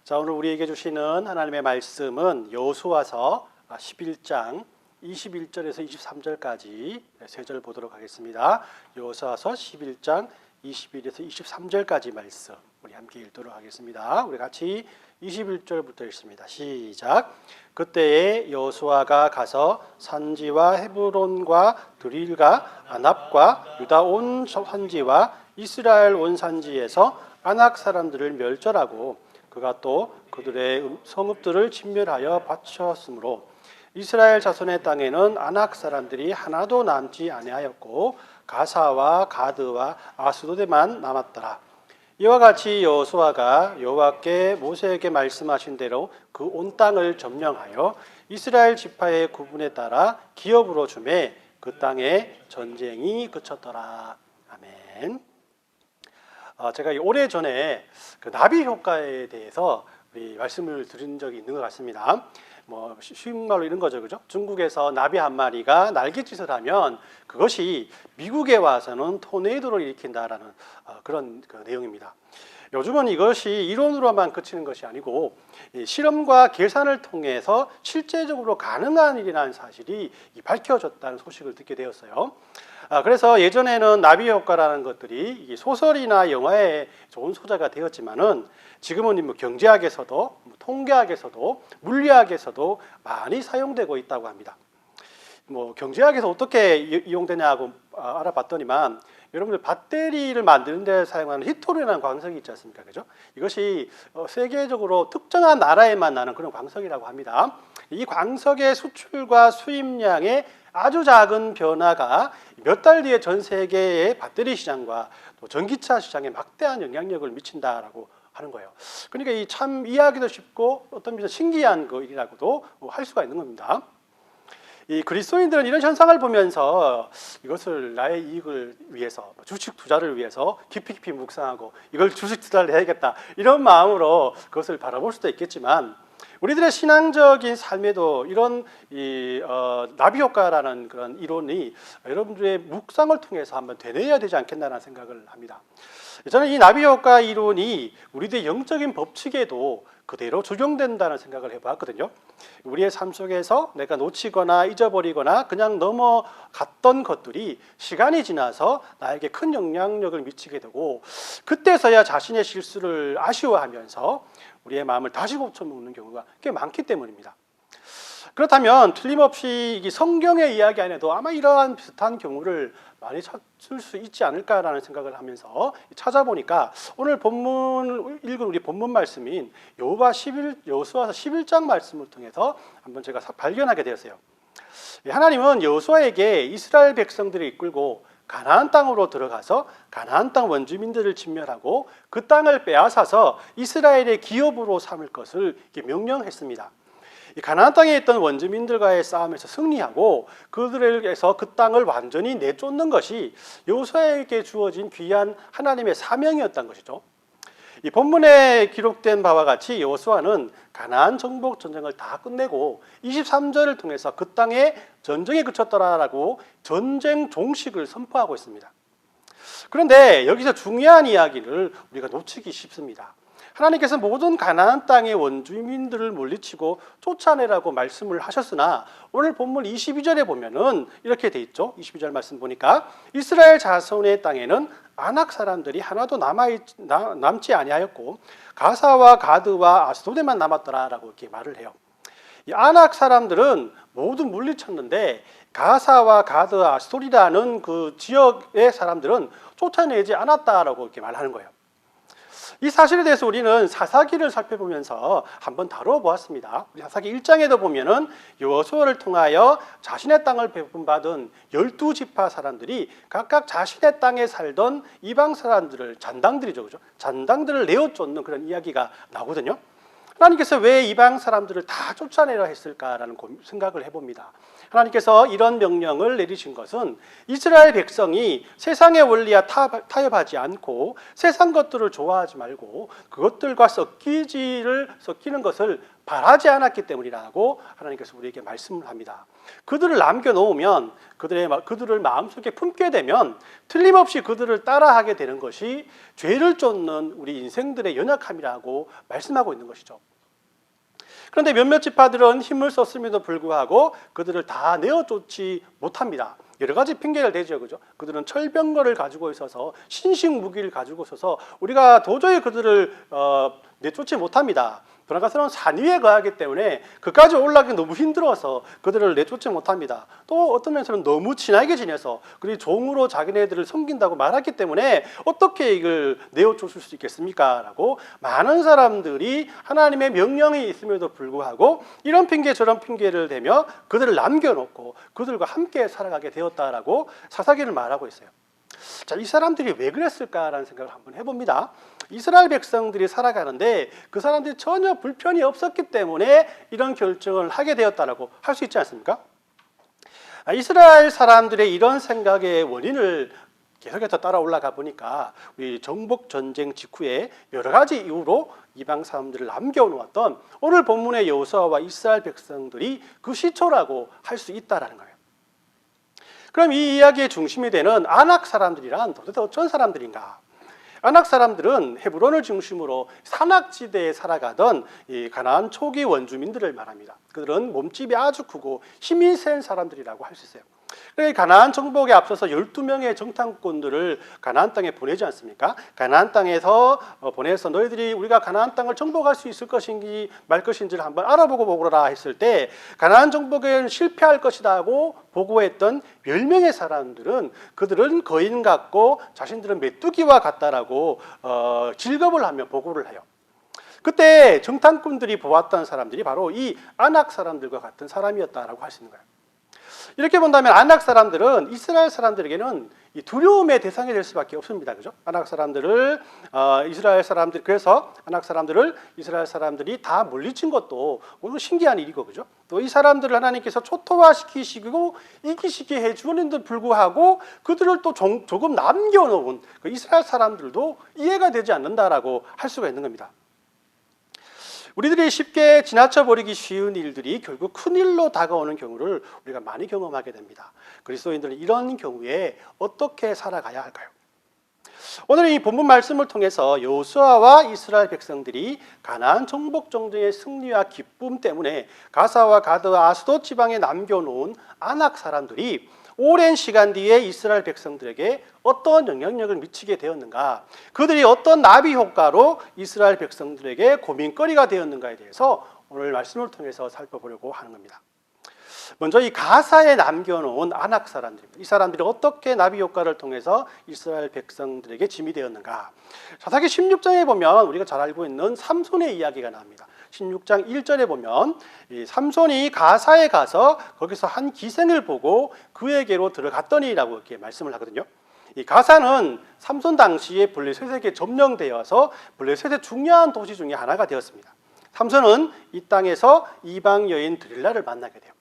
자, 오늘 우리에게 주시는 하나님의 말씀은 여호수아서 11장 21절에서 23절까지 세 절 보도록 하겠습니다. 여호수아서 11장 21에서 23절까지 말씀 우리 함께 읽도록 하겠습니다. 우리 같이 21절부터 읽습니다. 시작. 그때에 여호수아가 가서 산지와 헤브론과 드릴과 아납과 유다 온 산지와 이스라엘 온 산지에서 아낙 사람들을 멸절하고 그가 또 그들의 성읍들을 진멸하여 바쳤으므로 이스라엘 자손의 땅에는 아낙 사람들이 하나도 남지 아니하였고 가사와 가드와 아스도데만 남았더라. 이와 같이 여호수아가 여호와께 모세에게 말씀하신 대로 그 온 땅을 점령하여 이스라엘 지파의 구분에 따라 기업으로 주매 그 땅에 전쟁이 그쳤더라. 아멘. 제가 오래전에 그 나비 효과에 대해서 말씀을 드린 적이 있는 것 같습니다. 쉬운 말로 이런 거죠, 그죠? 중국에서 나비 한 마리가 날갯짓을 하면 그것이 미국에 와서는 토네이도를 일으킨다라는 그런 내용입니다. 요즘은 이것이 이론으로만 그치는 것이 아니고 실험과 계산을 통해서 실제적으로 가능한 일이라는 사실이 밝혀졌다는 소식을 듣게 되었어요. 그래서 예전에는 나비 효과라는 것들이 소설이나 영화에 좋은 소재가 되었지만은 지금은 경제학에서도 통계학에서도 물리학에서도 많이 사용되고 있다고 합니다. 경제학에서 어떻게 이용되냐고 알아봤더니만 여러분들 배터리를 만드는 데 사용하는 히토리라는 광석이 있지 않습니까? 그죠? 이것이 세계적으로 특정한 나라에만 나는 그런 광석이라고 합니다. 이 광석의 수출과 수입량의 아주 작은 변화가 몇 달 뒤에 전 세계의 배터리 시장과 또 전기차 시장에 막대한 영향력을 미친다라고 하는 거예요. 그러니까 이 참 이해하기도 쉽고 어떤 면에서 신기한 그 일이라고도 할 수가 있는 겁니다. 이 그리스도인들은 이런 현상을 보면서 이것을 나의 이익을 위해서 주식 투자를 위해서 깊이 묵상하고 이걸 주식 투자를 해야겠다 이런 마음으로 그것을 바라볼 수도 있겠지만 우리들의 신앙적인 삶에도 이런 나비 효과라는 그런 이론이 여러분들의 묵상을 통해서 한번 되뇌어야 되지 않겠나라는 생각을 합니다. 저는 이 나비 효과 이론이 우리들의 영적인 법칙에도 그대로 적용된다는 생각을 해봤거든요. 우리의 삶 속에서 내가 놓치거나 잊어버리거나 그냥 넘어갔던 것들이 시간이 지나서 나에게 큰 영향력을 미치게 되고 그때서야 자신의 실수를 아쉬워하면서 우리의 마음을 다시 고쳐먹는 경우가 꽤 많기 때문입니다. 그렇다면 틀림없이 성경의 이야기 안에도 아마 이러한 비슷한 경우를 많이 찾을 수 있지 않을까라는 생각을 하면서 찾아보니까 오늘 읽은 우리 본문 말씀인 여호수아서 11장 말씀을 통해서 한번 제가 발견하게 되었어요. 하나님은 여호수아에게 이스라엘 백성들을 이끌고 가나안 땅으로 들어가서 가나안 땅 원주민들을 진멸하고 그 땅을 빼앗아서 이스라엘의 기업으로 삼을 것을 명령했습니다. 가나안 땅에 있던 원주민들과의 싸움에서 승리하고 그들에게서 그 땅을 완전히 내쫓는 것이 여호수아에게 주어진 귀한 하나님의 사명이었던 것이죠. 이 본문에 기록된 바와 같이 여호수아는 가나안 정복 전쟁을 다 끝내고 23절을 통해서 그 땅에 전쟁이 그쳤더라라고 전쟁 종식을 선포하고 있습니다. 그런데 여기서 중요한 이야기를 우리가 놓치기 쉽습니다. 하나님께서 모든 가나안 땅의 원주민들을 물리치고 쫓아내라고 말씀을 하셨으나 오늘 본문 22절에 보면은 이렇게 돼 있죠. 22절 말씀 보니까 이스라엘 자손의 땅에는 아낙 사람들이 하나도 남지 아니하였고 가사와 가드와 아스도데만 남았더라라고 이렇게 말을 해요. 이 아낙 사람들은 모두 물리쳤는데 가사와 가드, 아스도리라는 그 지역의 사람들은 쫓아내지 않았다라고 이렇게 말하는 거예요. 이 사실에 대해서 우리는 사사기를 살펴보면서 한번 다뤄보았습니다. 사사기 1장에도 보면은 여호수아를 통하여 자신의 땅을 배분받은 12지파 사람들이 각각 자신의 땅에 살던 이방 사람들을 잔당들이죠, 그죠? 잔당들을 내어 쫓는 그런 이야기가 나오거든요. 하나님께서 왜 이방 사람들을 다 쫓아내려 했을까라는 생각을 해봅니다. 하나님께서 이런 명령을 내리신 것은 이스라엘 백성이 세상의 원리와 타협하지 않고 세상 것들을 좋아하지 말고 그것들과 섞이는 것을 바라지 않았기 때문이라고 하나님께서 우리에게 말씀을 합니다. 그들을 남겨놓으면 그들을 마음속에 품게 되면 틀림없이 그들을 따라하게 되는 것이 죄를 쫓는 우리 인생들의 연약함이라고 말씀하고 있는 것이죠. 그런데 몇몇 지파들은 힘을 썼음에도 불구하고 그들을 다 내어쫓지 못합니다. 여러 가지 핑계를 대죠, 그죠? 그들은 철병거를 가지고 있어서 신식 무기를 가지고 있어서 우리가 도저히 그들을 내쫓지 못합니다. 돌아가서는 산 위에 거하기 때문에 그까지 올라가기 너무 힘들어서 그들을 내쫓지 못합니다. 또 어떤 면에서는 너무 친하게 지내서 그들이 종으로 자기네들을 섬긴다고 말하기 때문에 어떻게 이걸 내어쫓을 수 있겠습니까? 라고 많은 사람들이 하나님의 명령이 있음에도 불구하고 이런 핑계 저런 핑계를 대며 그들을 남겨놓고 그들과 함께 살아가게 되었다라고 사사기를 말하고 있어요. 자, 이 사람들이 왜 그랬을까라는 생각을 한번 해봅니다. 이스라엘 백성들이 살아가는데 그 사람들이 전혀 불편이 없었기 때문에 이런 결정을 하게 되었다라고 할 수 있지 않습니까? 이스라엘 사람들의 이런 생각의 원인을 계속해서 따라 올라가 보니까 우리 정복 전쟁 직후에 여러 가지 이유로 이방 사람들을 남겨놓았던 오늘 본문의 여호수아와 이스라엘 백성들이 그 시초라고 할 수 있다라는 거예요. 그럼 이 이야기의 중심이 되는 아낙 사람들이란 도대체 어떤 사람들인가? 아낙 사람들은 헤브론을 중심으로 산악지대에 살아가던 이 가나안 초기 원주민들을 말합니다. 그들은 몸집이 아주 크고 힘이 센 사람들이라고 할 수 있어요. 가나안 정복에 앞서서 12명의 정탐꾼들을 가나안 땅에 보내지 않습니까? 가나안 땅에서 보내서 너희들이 우리가 가나안 땅을 정복할 수 있을 것인지 말 것인지를 한번 알아보고 보거라 했을 때 가나안 정복에는 실패할 것이다 하고 보고했던 10명의 사람들은 그들은 거인 같고 자신들은 메뚜기와 같다라고 질겁을 하며 보고를 해요. 그때 정탐꾼들이 보았던 사람들이 바로 이 아낙 사람들과 같은 사람이었다라고 할 수 있는 거예요. 이렇게 본다면 아낙 사람들은 이스라엘 사람들에게는 이 두려움의 대상이 될 수밖에 없습니다. 그죠? 아낙 사람들을 그래서 아낙 사람들을 이스라엘 사람들이 다 물리친 것도 오늘 신기한 일이고, 그죠? 또 이 사람들을 하나님께서 초토화시키시고 이기시게 해주는데도 불구하고 그들을 또 조금 남겨놓은 그 이스라엘 사람들도 이해가 되지 않는다라고 할 수가 있는 겁니다. 우리들이 쉽게 지나쳐버리기 쉬운 일들이 결국 큰 일로 다가오는 경우를 우리가 많이 경험하게 됩니다. 그리스도인들은 이런 경우에 어떻게 살아가야 할까요? 오늘 이 본문 말씀을 통해서 여호수아와 이스라엘 백성들이 가나안 정복 전쟁의 승리와 기쁨 때문에 가사와 가드와 아스돗 지방에 남겨놓은 아낙 사람들이 오랜 시간 뒤에 이스라엘 백성들에게 어떤 영향력을 미치게 되었는가, 그들이 어떤 나비 효과로 이스라엘 백성들에게 고민거리가 되었는가에 대해서 오늘 말씀을 통해서 살펴보려고 하는 겁니다. 먼저 이 가사에 남겨놓은 아낙 사람들입니다. 이 사람들이 어떻게 나비 효과를 통해서 이스라엘 백성들에게 짐이 되었는가. 사사기 16장에 보면 우리가 잘 알고 있는 삼손의 이야기가 나옵니다. 16장 1절에 보면 이 삼손이 가사에 가서 거기서 한 기생을 보고 그에게로 들어갔더니라고 이렇게 말씀을 하거든요. 이 가사는 삼손 당시에 블레셋에게 점령되어서 블레셋의 중요한 도시 중에 하나가 되었습니다. 삼손은 이 땅에서 이방 여인 드릴라를 만나게 돼요.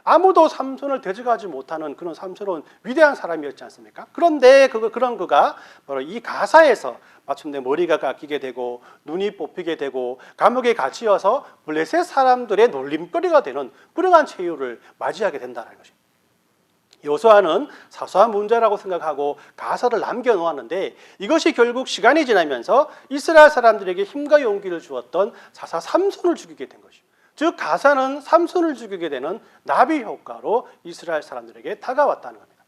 아무도 삼손을 대적하지 못하는 그런 삼손은 위대한 사람이었지 않습니까? 그런데 그가 바로 이 가사에서 마침내 머리가 깎이게 되고 눈이 뽑히게 되고 감옥에 갇히어서 블레셋 사람들의 놀림거리가 되는 불행한 최후를 맞이하게 된다는 것입니다. 여호수아는 사소한 문제라고 생각하고 가사를 남겨놓았는데 이것이 결국 시간이 지나면서 이스라엘 사람들에게 힘과 용기를 주었던 사사 삼손을 죽이게 된 것이죠. 즉 가사는 삼손을 죽이게 되는 나비 효과로 이스라엘 사람들에게 다가왔다는 겁니다.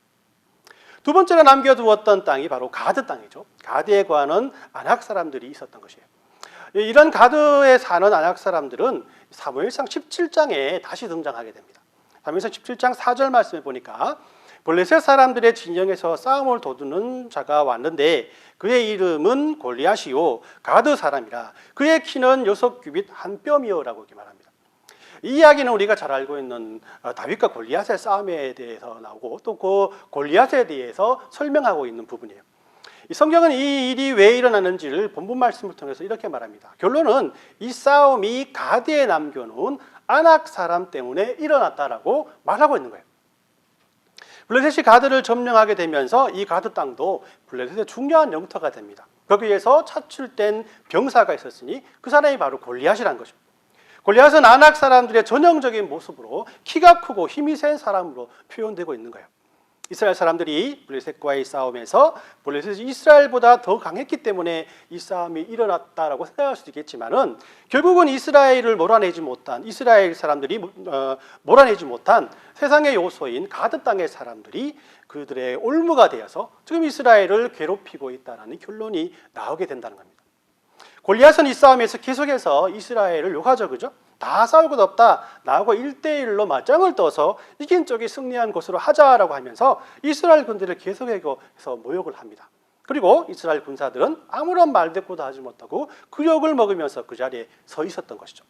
두 번째로 남겨두었던 땅이 바로 가드 땅이죠. 가드에 거하는 아낙 사람들이 있었던 것이에요. 이런 가드에 사는 아낙 사람들은 사무엘상 17장에 다시 등장하게 됩니다. 사무엘상 17장 4절 말씀에 보니까 블레셋 사람들의 진영에서 싸움을 도두는 자가 왔는데 그의 이름은 골리앗이요 가드 사람이라 그의 키는 6규빗 한 뼘이요라고 이렇게 말합니다. 이 이야기는 우리가 잘 알고 있는 다윗과 골리앗의 싸움에 대해서 나오고 또 그 골리앗에 대해서 설명하고 있는 부분이에요. 이 성경은 이 일이 왜 일어나는지를 본문 말씀을 통해서 이렇게 말합니다. 결론은 이 싸움이 가드에 남겨놓은 아낙 사람 때문에 일어났다라고 말하고 있는 거예요. 블레셋이 가드를 점령하게 되면서 이 가드 땅도 블레셋의 중요한 영토가 됩니다. 거기에서 차출된 병사가 있었으니 그 사람이 바로 골리앗이라는 것입니다. 골리앗은 아낙 사람들의 전형적인 모습으로 키가 크고 힘이 센 사람으로 표현되고 있는 거예요. 이스라엘 사람들이 블레셋과의 싸움에서 블레셋이 이스라엘보다 더 강했기 때문에 이 싸움이 일어났다라고 생각할 수도 있겠지만은 결국은 이스라엘을 몰아내지 못한 이스라엘 사람들이 몰아내지 못한 세상의 요소인 가드 땅의 사람들이 그들의 올무가 되어서 지금 이스라엘을 괴롭히고 있다는 결론이 나오게 된다는 겁니다. 골리앗은 이 싸움에서 계속해서 이스라엘을 욕하죠, 그죠? 다 싸울 것 없다. 나하고 1대1로 맞짱을 떠서 이긴 쪽이 승리한 것으로 하자라고 하면서 이스라엘 군대를 계속해서 모욕을 합니다. 그리고 이스라엘 군사들은 아무런 말대꾸도 하지 못하고 그 욕을 먹으면서 그 자리에 서 있었던 것이죠.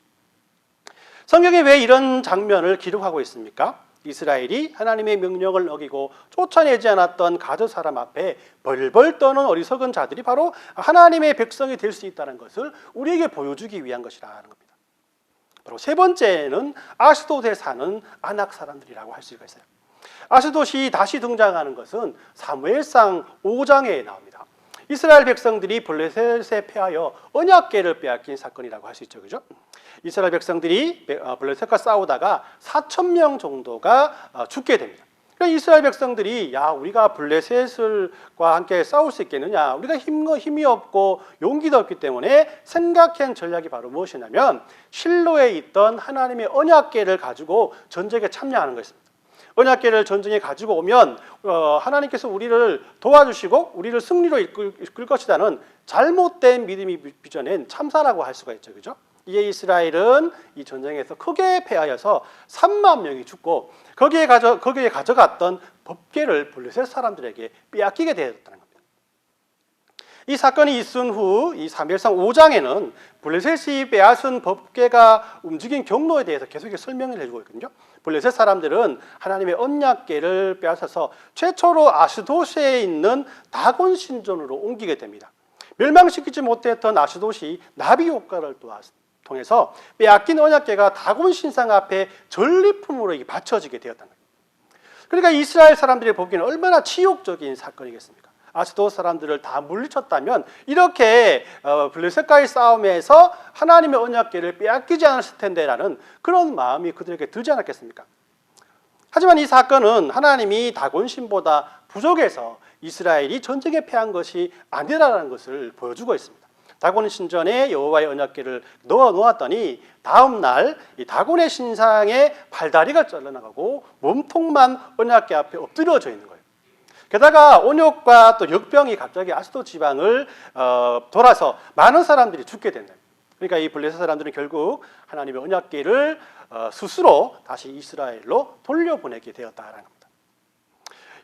성경에 왜 이런 장면을 기록하고 있습니까? 이스라엘이 하나님의 명령을 어기고 쫓아내지 않았던 가드 사람 앞에 벌벌 떠는 어리석은 자들이 바로 하나님의 백성이 될 수 있다는 것을 우리에게 보여주기 위한 것이라는 겁니다. 바로 세 번째는 아스돗에 사는 아낙 사람들이라고 할 수가 있어요. 아스돗이 다시 등장하는 것은 사무엘상 5장에 나옵니다. 이스라엘 백성들이 블레셋에 패하여 언약궤를 빼앗긴 사건이라고 할 수 있죠, 그죠? 이스라엘 백성들이 블레셋과 싸우다가 4,000명 정도가 죽게 됩니다. 그러니까 이스라엘 백성들이 우리가 블레셋과 함께 싸울 수 있겠느냐, 우리가 힘이 없고 용기도 없기 때문에 생각한 전략이 바로 무엇이냐면 실로에 있던 하나님의 언약궤를 가지고 전쟁에 참여하는 것입니다. 언약궤를 전쟁에 가지고 오면 하나님께서 우리를 도와주시고 우리를 승리로 이끌 것이라는 잘못된 믿음이 빚어낸 참사라고 할 수가 있죠, 그죠? 이에 이스라엘은 이 전쟁에서 크게 패하여서 3만 명이 죽고 거기에 가져갔던 법궤를 블레셋 사람들에게 빼앗기게 되었다는 겁니다. 이 사건이 있은 후 이 사무엘상 5장에는 블레셋이 빼앗은 법궤가 움직인 경로에 대해서 계속 설명을 해주고 있거든요. 블레셋 사람들은 하나님의 언약궤를 빼앗아서 최초로 아스돗에 있는 다곤 신전으로 옮기게 됩니다. 멸망시키지 못했던 아스돗이 나비 효과를 통해서 빼앗긴 언약궤가 다곤 신상 앞에 전리품으로 바쳐지게 되었다는 거예요. 그러니까 이스라엘 사람들이 보기에는 얼마나 치욕적인 사건이겠습니까? 아스돗 사람들을 다 물리쳤다면 이렇게 블레셋과의 싸움에서 하나님의 언약궤를 빼앗기지 않았을 텐데라는 그런 마음이 그들에게 들지 않았겠습니까? 하지만 이 사건은 하나님이 다곤신보다 부족해서 이스라엘이 전쟁에 패한 것이 아니라는 것을 보여주고 있습니다. 다곤 신전에 여호와의 언약궤를 넣어 놓았더니 다음 날 이 다곤의 신상에 팔다리가 잘려나가고 몸통만 언약궤 앞에 엎드려져 있는 거예요. 게다가 온역과 또 역병이 갑자기 아스돗 지방을 돌아서 많은 사람들이 죽게 된다. 그러니까 이 블레셋 사람들은 결국 하나님의 언약궤를 스스로 다시 이스라엘로 돌려보내게 되었다라는 겁니다.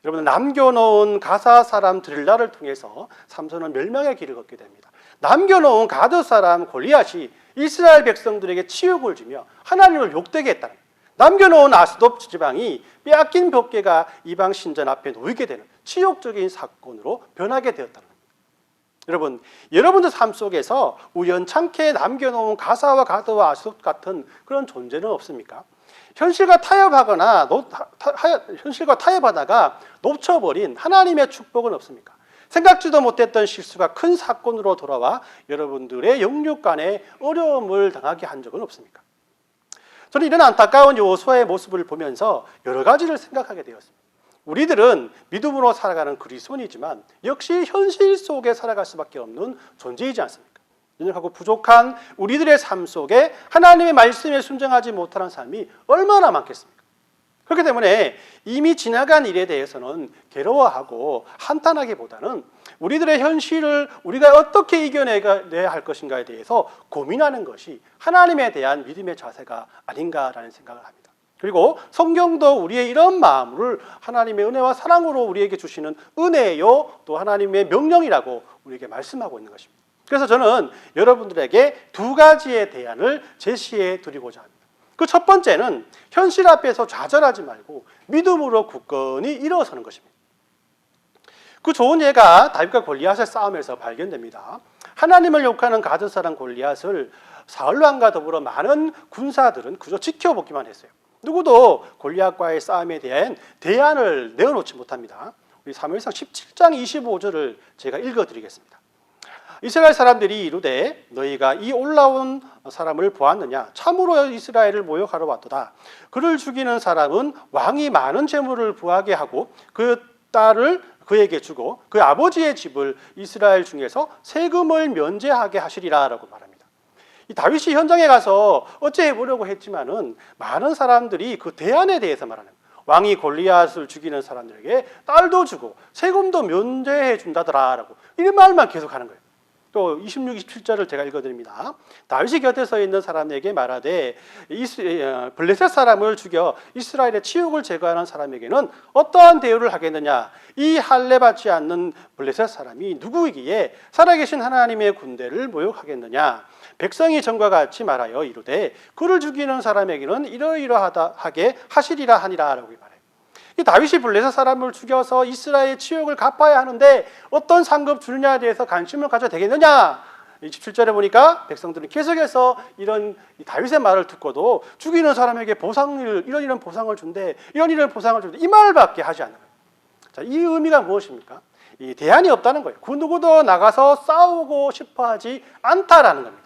여러분, 남겨놓은 가사 사람 드릴라를 통해서 삼손은 멸망의 길을 걷게 됩니다. 남겨놓은 가드 사람 골리앗이 이스라엘 백성들에게 치욕을 주며 하나님을 욕되게 했다는 거예요. 남겨놓은 아스돗 지방이 빼앗긴 법궤가 이방 신전 앞에 놓이게 되는 치욕적인 사건으로 변하게 되었다는 겁니다. 여러분들 삶 속에서 우연찮게 남겨놓은 가사와 가드와 아스돗 같은 그런 존재는 없습니까? 현실과 타협하다가 놓쳐버린 하나님의 축복은 없습니까? 생각지도 못했던 실수가 큰 사건으로 돌아와 여러분들의 영육간에 어려움을 당하게 한 적은 없습니까? 저는 이런 안타까운 여호수아의 모습을 보면서 여러 가지를 생각하게 되었습니다. 우리들은 믿음으로 살아가는 그리스도인이지만 역시 현실 속에 살아갈 수밖에 없는 존재이지 않습니까? 연약하고 부족한 우리들의 삶 속에 하나님의 말씀에 순종하지 못하는 삶이 얼마나 많겠습니까? 그렇기 때문에 이미 지나간 일에 대해서는 괴로워하고 한탄하기보다는 우리들의 현실을 우리가 어떻게 이겨내야 할 것인가에 대해서 고민하는 것이 하나님에 대한 믿음의 자세가 아닌가라는 생각을 합니다. 그리고 성경도 우리의 이런 마음을 하나님의 은혜와 사랑으로 우리에게 주시는 은혜요 또 하나님의 명령이라고 우리에게 말씀하고 있는 것입니다. 그래서 저는 여러분들에게 두 가지의 대안을 제시해 드리고자 합니다. 그 첫 번째는 현실 앞에서 좌절하지 말고 믿음으로 굳건히 일어서는 것입니다. 그 좋은 예가 다윗과 골리앗의 싸움에서 발견됩니다. 하나님을 욕하는 가드 사람 골리앗을 사울 왕과 더불어 많은 군사들은 그저 지켜보기만 했어요. 누구도 골리앗과의 싸움에 대한 대안을 내어놓지 못합니다. 우리 사무엘상 17장 25절을 제가 읽어드리겠습니다. 이스라엘 사람들이 이르되 너희가 이 올라온 사람을 보았느냐? 참으로 이스라엘을 모욕하러 왔도다. 그를 죽이는 사람은 왕이 많은 재물을 부하게 하고 그 딸을 그에게 주고 그 아버지의 집을 이스라엘 중에서 세금을 면제하게 하시리라라고 말합니다. 이 다윗이 현장에 가서 어째 해보려고 했지만은 많은 사람들이 그 대안에 대해서 말하는 거예요. 왕이 골리앗을 죽이는 사람들에게 딸도 주고 세금도 면제해 준다더라라고 이런 말만 계속하는 거예요. 또 26, 27절을 제가 읽어드립니다. 다윗이 곁에 서 있는 사람에게 말하되 블레셋 사람을 죽여 이스라엘의 치욕을 제거하는 사람에게는 어떠한 대우를 하겠느냐? 이 할례 받지 않는 블레셋 사람이 누구이기에 살아계신 하나님의 군대를 모욕하겠느냐? 백성이 전과 같이 말하여 이르되 그를 죽이는 사람에게는 이러이러하게 하시리라 하니라라고 말해요. 이 다윗이 블레셋 사람을 죽여서 이스라엘의 치욕을 갚아야 하는데 어떤 상급 주느냐에 대해서 관심을 가져야 되겠느냐? 27절에 보니까 백성들은 계속해서 이런 다윗의 말을 듣고도 죽이는 사람에게 보상을 이런 보상을 준대, 이런 보상을 준대 이 말밖에 하지 않는 거예요. 자, 이 의미가 무엇입니까? 이 대안이 없다는 거예요. 그 누구도 나가서 싸우고 싶어하지 않다라는 겁니다.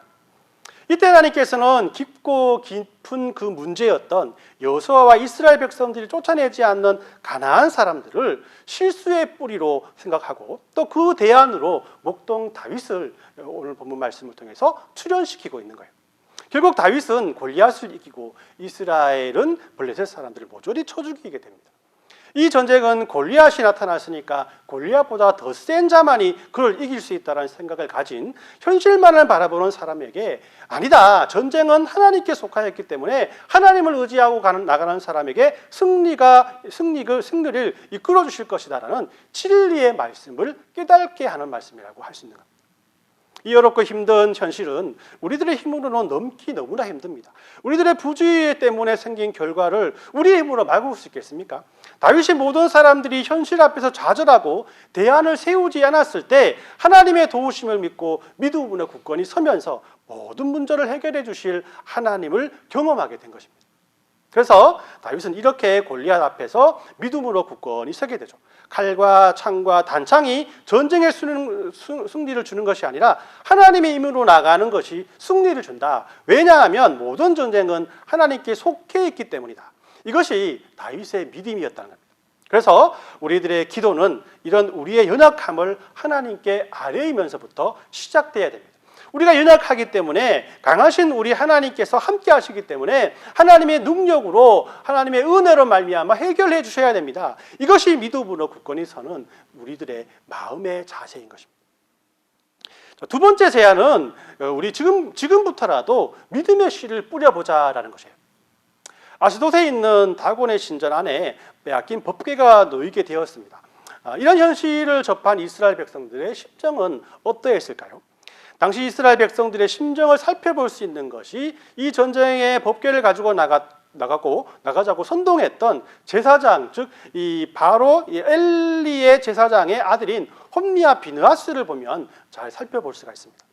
이때 하나님께서는 깊고 깊은 그 문제였던 여호수아와 이스라엘 백성들이 쫓아내지 않는 가나안 사람들을 실수의 뿌리로 생각하고 또 그 대안으로 목동 다윗을 오늘 본문 말씀을 통해서 출현시키고 있는 거예요. 결국 다윗은 골리앗을 이기고 이스라엘은 블레셋 사람들을 모조리 쳐 죽이게 됩니다. 이 전쟁은 골리앗이 나타났으니까 골리앗보다 더 센 자만이 그를 이길 수 있다는 생각을 가진 현실만을 바라보는 사람에게 아니다. 전쟁은 하나님께 속하였기 때문에 하나님을 의지하고 나가는 사람에게 승리를 이끌어 주실 것이다라는 진리의 말씀을 깨닫게 하는 말씀이라고 할 수 있는 겁니다. 이 어렵고 힘든 현실은 우리들의 힘으로는 넘기 너무나 힘듭니다. 우리들의 부주의 때문에 생긴 결과를 우리의 힘으로 막을 수 있겠습니까? 다윗이 모든 사람들이 현실 앞에서 좌절하고 대안을 세우지 않았을 때 하나님의 도우심을 믿고 믿음으로 굳건히 서면서 모든 문제를 해결해 주실 하나님을 경험하게 된 것입니다. 그래서 다윗은 이렇게 골리앗 앞에서 믿음으로 굳건히 서게 되죠. 칼과 창과 단창이 전쟁의 승리를 주는 것이 아니라 하나님의 힘으로 나가는 것이 승리를 준다. 왜냐하면 모든 전쟁은 하나님께 속해 있기 때문이다. 이것이 다윗의 믿음이었다는 겁니다. 그래서 우리들의 기도는 이런 우리의 연약함을 하나님께 아뢰면서부터 시작돼야 됩니다. 우리가 연약하기 때문에 강하신 우리 하나님께서 함께 하시기 때문에 하나님의 능력으로 하나님의 은혜로 말미암아 해결해 주셔야 됩니다. 이것이 믿음으로 굳건히 서는 우리들의 마음의 자세인 것입니다. 두 번째 제안은 우리 지금부터라도 믿음의 씨를 뿌려보자라는 것이에요. 아스돗에 있는 다곤의 신전 안에 빼앗긴 법궤가 놓이게 되었습니다. 이런 현실을 접한 이스라엘 백성들의 심정은 어떠했을까요? 당시 이스라엘 백성들의 심정을 살펴볼 수 있는 것이 이 전쟁의 법궤를 가지고 나가자고 선동했던 제사장, 즉 이 바로 엘리의 제사장의 아들인 홈리와 비느하스를 보면 잘 살펴볼 수가 있습니다.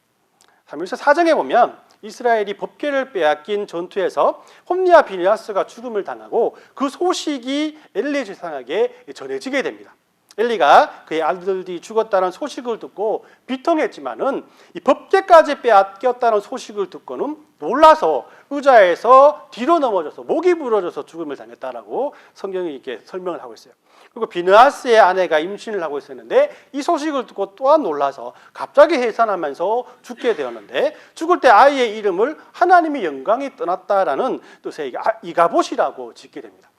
사무엘서 4장에 보면 이스라엘이 법궤를 빼앗긴 전투에서 홈리와 비느하스가 죽음을 당하고 그 소식이 엘리 제사장에게 전해지게 됩니다. 엘리가 그의 아들들이 죽었다는 소식을 듣고 비통했지만은 이 법궤까지 빼앗겼다는 소식을 듣고는 놀라서 의자에서 뒤로 넘어져서 목이 부러져서 죽음을 당했다라고 성경이 이렇게 설명을 하고 있어요. 그리고 비느하스의 아내가 임신을 하고 있었는데 이 소식을 듣고 또한 놀라서 갑자기 해산하면서 죽게 되었는데 죽을 때 아이의 이름을 하나님의 영광이 떠났다라는 뜻의 이가봇이라고 짓게 됩니다.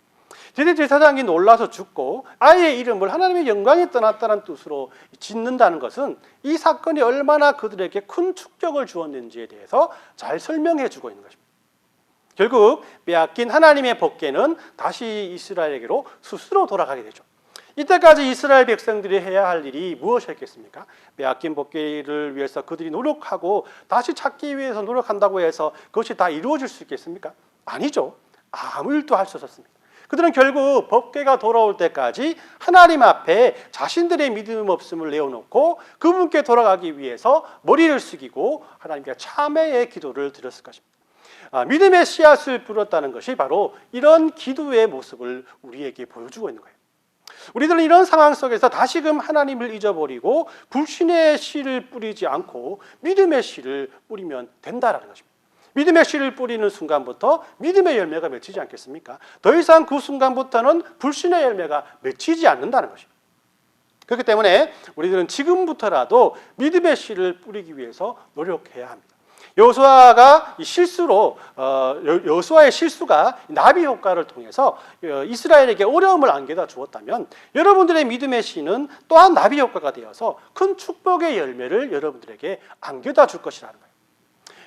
제사장이 놀라서 죽고 아이의 이름을 하나님의 영광이 떠났다는 뜻으로 짓는다는 것은 이 사건이 얼마나 그들에게 큰 충격을 주었는지에 대해서 잘 설명해 주고 있는 것입니다. 결국 빼앗긴 하나님의 법궤는 다시 이스라엘에게로 스스로 돌아가게 되죠. 이때까지 이스라엘 백성들이 해야 할 일이 무엇이었겠습니까? 빼앗긴 법궤를 위해서 그들이 노력하고 다시 찾기 위해서 노력한다고 해서 그것이 다 이루어질 수 있겠습니까? 아니죠. 아무 일도 할 수 없었습니다. 그들은 결국 법궤가 돌아올 때까지 하나님 앞에 자신들의 믿음 없음을 내어놓고 그분께 돌아가기 위해서 머리를 숙이고 하나님께 참회의 기도를 드렸을 것입니다. 믿음의 씨앗을 뿌렸다는 것이 바로 이런 기도의 모습을 우리에게 보여주고 있는 거예요. 우리들은 이런 상황 속에서 다시금 하나님을 잊어버리고 불신의 씨를 뿌리지 않고 믿음의 씨를 뿌리면 된다라는 것입니다. 믿음의 씨를 뿌리는 순간부터 믿음의 열매가 맺히지 않겠습니까? 더 이상 그 순간부터는 불신의 열매가 맺히지 않는다는 것입니다. 그렇기 때문에 우리들은 지금부터라도 믿음의 씨를 뿌리기 위해서 노력해야 합니다. 여호수아가 실수로 여호수아의 실수가 나비 효과를 통해서 이스라엘에게 어려움을 안겨다 주었다면 여러분들의 믿음의 씨는 또한 나비 효과가 되어서 큰 축복의 열매를 여러분들에게 안겨다 줄 것이라는 거예요.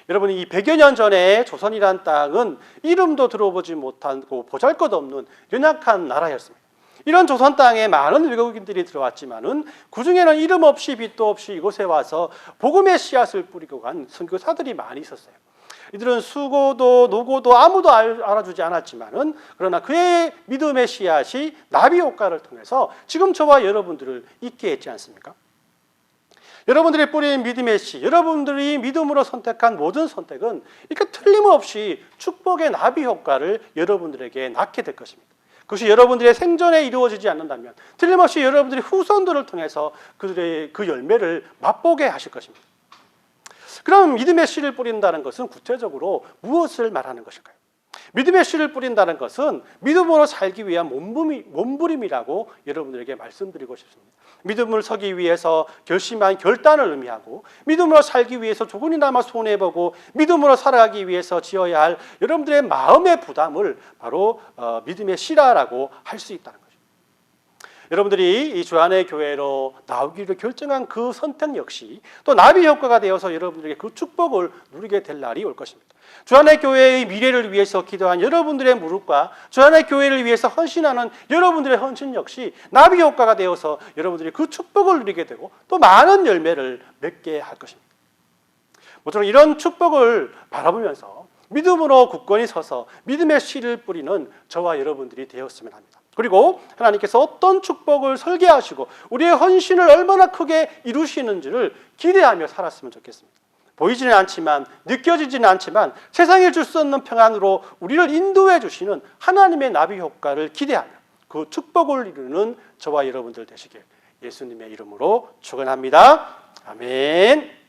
여러분, 이 100여 년 전에 조선이란 땅은 이름도 들어보지 못하고 보잘것없는 연약한 나라였습니다. 이런 조선 땅에 많은 외국인들이 들어왔지만은 그 중에는 이름 없이 빛도 없이 이곳에 와서 복음의 씨앗을 뿌리고 간 선교사들이 많이 있었어요. 이들은 수고도 노고도 아무도 알아주지 않았지만은 그러나 그의 믿음의 씨앗이 나비 효과를 통해서 지금 저와 여러분들을 있게 했지 않습니까? 여러분들이 뿌린 믿음의 씨, 여러분들이 믿음으로 선택한 모든 선택은 이렇게 틀림없이 축복의 나비 효과를 여러분들에게 낳게 될 것입니다. 그것이 여러분들의 생전에 이루어지지 않는다면 틀림없이 여러분들이 후손들을 통해서 그들의 그 열매를 맛보게 하실 것입니다. 그럼 믿음의 씨를 뿌린다는 것은 구체적으로 무엇을 말하는 것일까요? 믿음의 씨를 뿌린다는 것은 믿음으로 살기 위한 몸부림이라고 여러분들에게 말씀드리고 싶습니다. 믿음을 서기 위해서 결심한 결단을 의미하고 믿음으로 살기 위해서 조금이나마 손해보고 믿음으로 살아가기 위해서 지어야 할 여러분들의 마음의 부담을 바로 믿음의 씨라라고 할 수 있다는 거죠. 여러분들이 이 주안의 교회로 나오기를 결정한 그 선택 역시 또 나비 효과가 되어서 여러분들에게 그 축복을 누리게 될 날이 올 것입니다. 주안의 교회의 미래를 위해서 기도한 여러분들의 무릎과 주안의 교회를 위해서 헌신하는 여러분들의 헌신 역시 나비 효과가 되어서 여러분들이 그 축복을 누리게 되고 또 많은 열매를 맺게 할 것입니다. 모쪼록 이런 축복을 바라보면서 믿음으로 굳건히 서서 믿음의 씨를 뿌리는 저와 여러분들이 되었으면 합니다. 그리고 하나님께서 어떤 축복을 설계하시고 우리의 헌신을 얼마나 크게 이루시는지를 기대하며 살았으면 좋겠습니다. 보이지는 않지만 느껴지지는 않지만 세상에 줄 수 없는 평안으로 우리를 인도해 주시는 하나님의 나비 효과를 기대하며 그 축복을 이루는 저와 여러분들 되시길 예수님의 이름으로 축원합니다. 아멘.